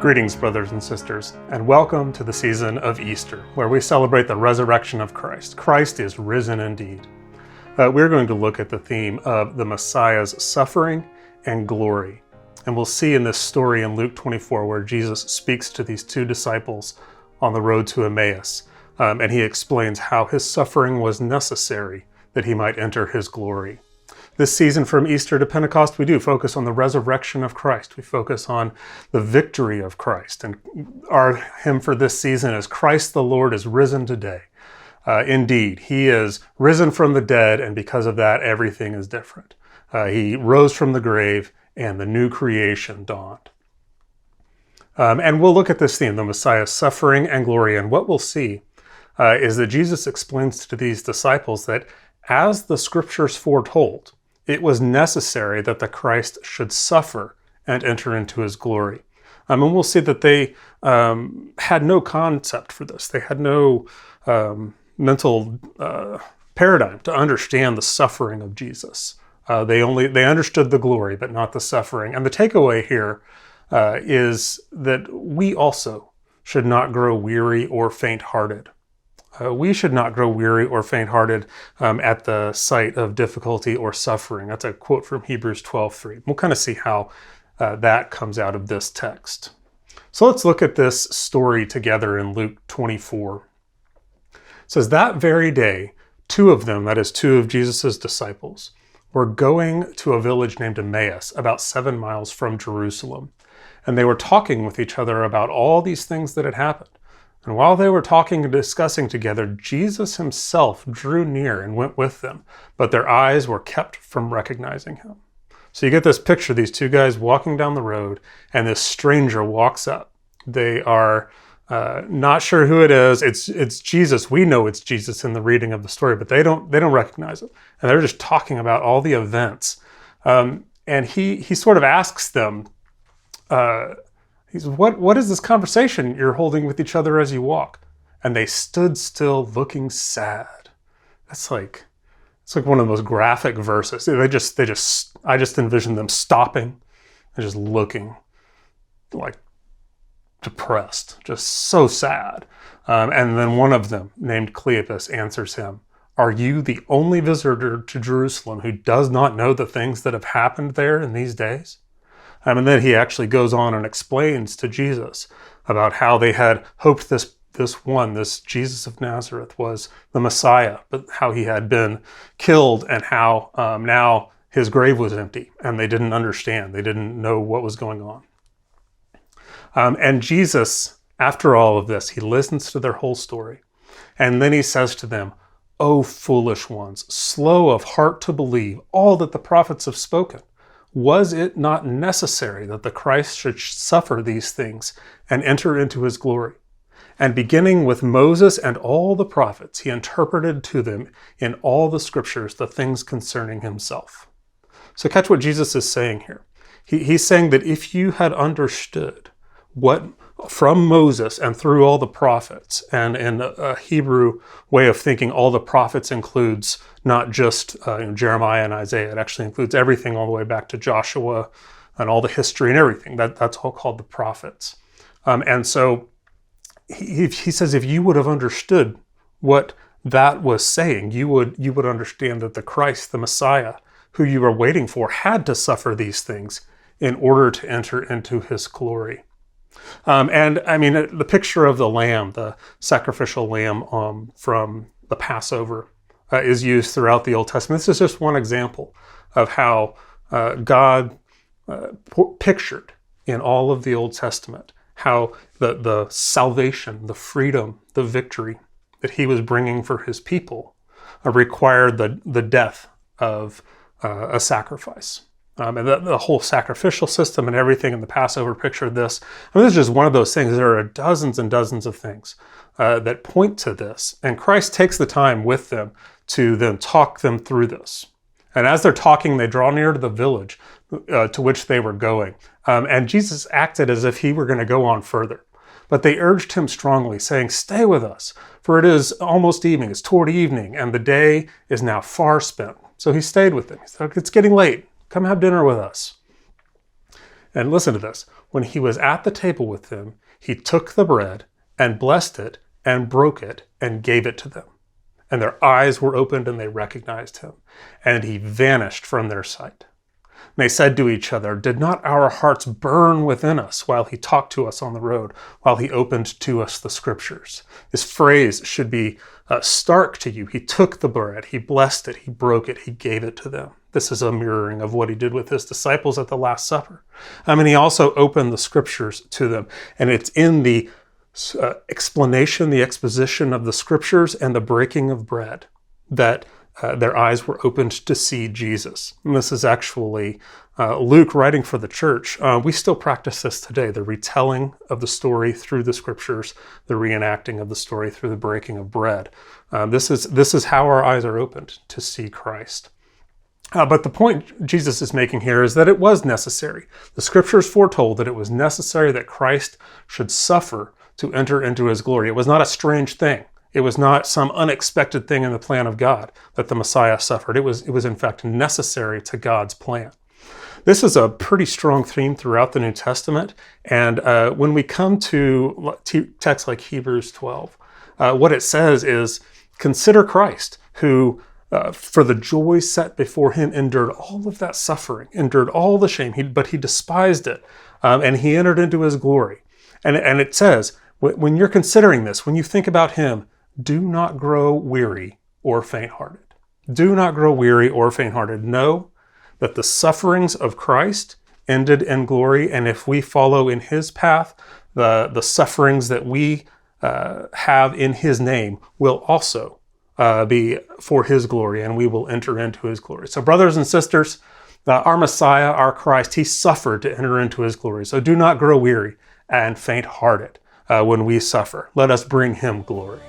Greetings, brothers and sisters, and welcome to the season of Easter, where we celebrate the resurrection of Christ. Christ is risen indeed. We're going to look at the theme of the Messiah's suffering and glory. And we'll see in this story in Luke 24 where Jesus speaks to these two disciples on the road to Emmaus, and he explains how his suffering was necessary that he might enter his glory. This season from Easter to Pentecost, we do focus on the resurrection of Christ. We focus on the victory of Christ. And our hymn for this season is Christ the Lord is risen today. Indeed, he is risen from the dead, and because of that, everything is different. He rose from the grave, and the new creation dawned. And we'll look at this theme, the Messiah's suffering and glory. And what we'll see is that Jesus explains to these disciples that as the scriptures foretold, it was necessary that the Christ should suffer and enter into his glory. And we'll see that they had no concept for this. They had no mental paradigm to understand the suffering of Jesus. They understood the glory, but not the suffering. And the takeaway here is that we also should not grow weary or faint-hearted. We should not grow weary or faint-hearted at the sight of difficulty or suffering. That's a quote from Hebrews 12:3. We'll kind of see how that comes out of this text. So let's look at this story together in Luke 24. It says, that very day, two of them, that is two of Jesus' disciples, were going to a village named Emmaus, about 7 miles from Jerusalem. And they were talking with each other about all these things that had happened. And while they were talking and discussing together, Jesus himself drew near and went with them, but their eyes were kept from recognizing him. So you get this picture, these two guys walking down the road, and this stranger walks up. They are not sure who it is. It's Jesus. We know it's Jesus in the reading of the story, but they don't recognize it. And they're just talking about all the events. And he sort of asks them, he says, what is this conversation you're holding with each other as you walk? And they stood still looking sad. It's like one of the most graphic verses. I just envision them stopping and just looking like depressed, just so sad. And then one of them, named Cleopas, answers him, "Are you the only visitor to Jerusalem who does not know the things that have happened there in these days?" And then he actually goes on and explains to Jesus about how they had hoped this Jesus of Nazareth was the Messiah, but how he had been killed and how now his grave was empty and they didn't understand. They didn't know what was going on. And Jesus, after all of this, he listens to their whole story. And then he says to them, "O foolish ones, slow of heart to believe all that the prophets have spoken. Was it not necessary that the Christ should suffer these things and enter into his glory? And beginning with Moses and all the prophets, he interpreted to them in all the scriptures the things concerning himself." So catch what Jesus is saying here. He's saying that if you had understood what from Moses and through all the prophets, and in a Hebrew way of thinking, all the prophets includes not just Jeremiah and Isaiah. It actually includes everything all the way back to Joshua and all the history and everything. That's all called the prophets. And so he says, if you would have understood what that was saying, you would understand that the Christ, the Messiah, who you were waiting for, had to suffer these things in order to enter into his glory. And I mean, the picture of the lamb, the sacrificial lamb from the Passover, is used throughout the Old Testament. This is just one example of how God pictured in all of the Old Testament how the salvation, the freedom, the victory that he was bringing for his people required the death of a sacrifice. And the whole sacrificial system and everything in the Passover pictured this. I mean, this is just one of those things. There are dozens and dozens of things that point to this. And Christ takes the time with them to then talk them through this. And as they're talking, they draw near to the village to which they were going. And Jesus acted as if he were going to go on further. But they urged him strongly, saying, "Stay with us, for it is almost evening, it's toward evening, and the day is now far spent." So he stayed with them. He said, "It's getting late. Come have dinner with us." And listen to this. When he was at the table with them, he took the bread and blessed it and broke it and gave it to them. And their eyes were opened and they recognized him. And he vanished from their sight. And they said to each other, "Did not our hearts burn within us while he talked to us on the road, while he opened to us the scriptures?" This phrase should be stark to you. He took the bread, he blessed it, he broke it, he gave it to them. This is a mirroring of what he did with his disciples at the Last Supper. He also opened the scriptures to them. And it's in the explanation, the exposition of the scriptures and the breaking of bread that their eyes were opened to see Jesus. And this is actually Luke writing for the church. We still practice this today, the retelling of the story through the scriptures, the reenacting of the story through the breaking of bread. This is how our eyes are opened to see Christ. But the point Jesus is making here is that it was necessary. The scriptures foretold that it was necessary that Christ should suffer to enter into his glory. It was not a strange thing. It was not some unexpected thing in the plan of God that the Messiah suffered. It was in fact necessary to God's plan. This is a pretty strong theme throughout the New Testament. And when we come to texts like Hebrews 12, what it says is, "Consider Christ, who for the joy set before him endured all of that suffering, endured all the shame, but he despised it, and he entered into his glory." And it says, when you're considering this, when you think about him, do not grow weary or faint-hearted. Do not grow weary or faint-hearted. Know that the sufferings of Christ ended in glory, and if we follow in his path, the sufferings that we have in his name will also be for his glory, and we will enter into his glory. So brothers and sisters, our Messiah, our Christ, he suffered to enter into his glory. So do not grow weary and faint-hearted when we suffer. Let us bring him glory.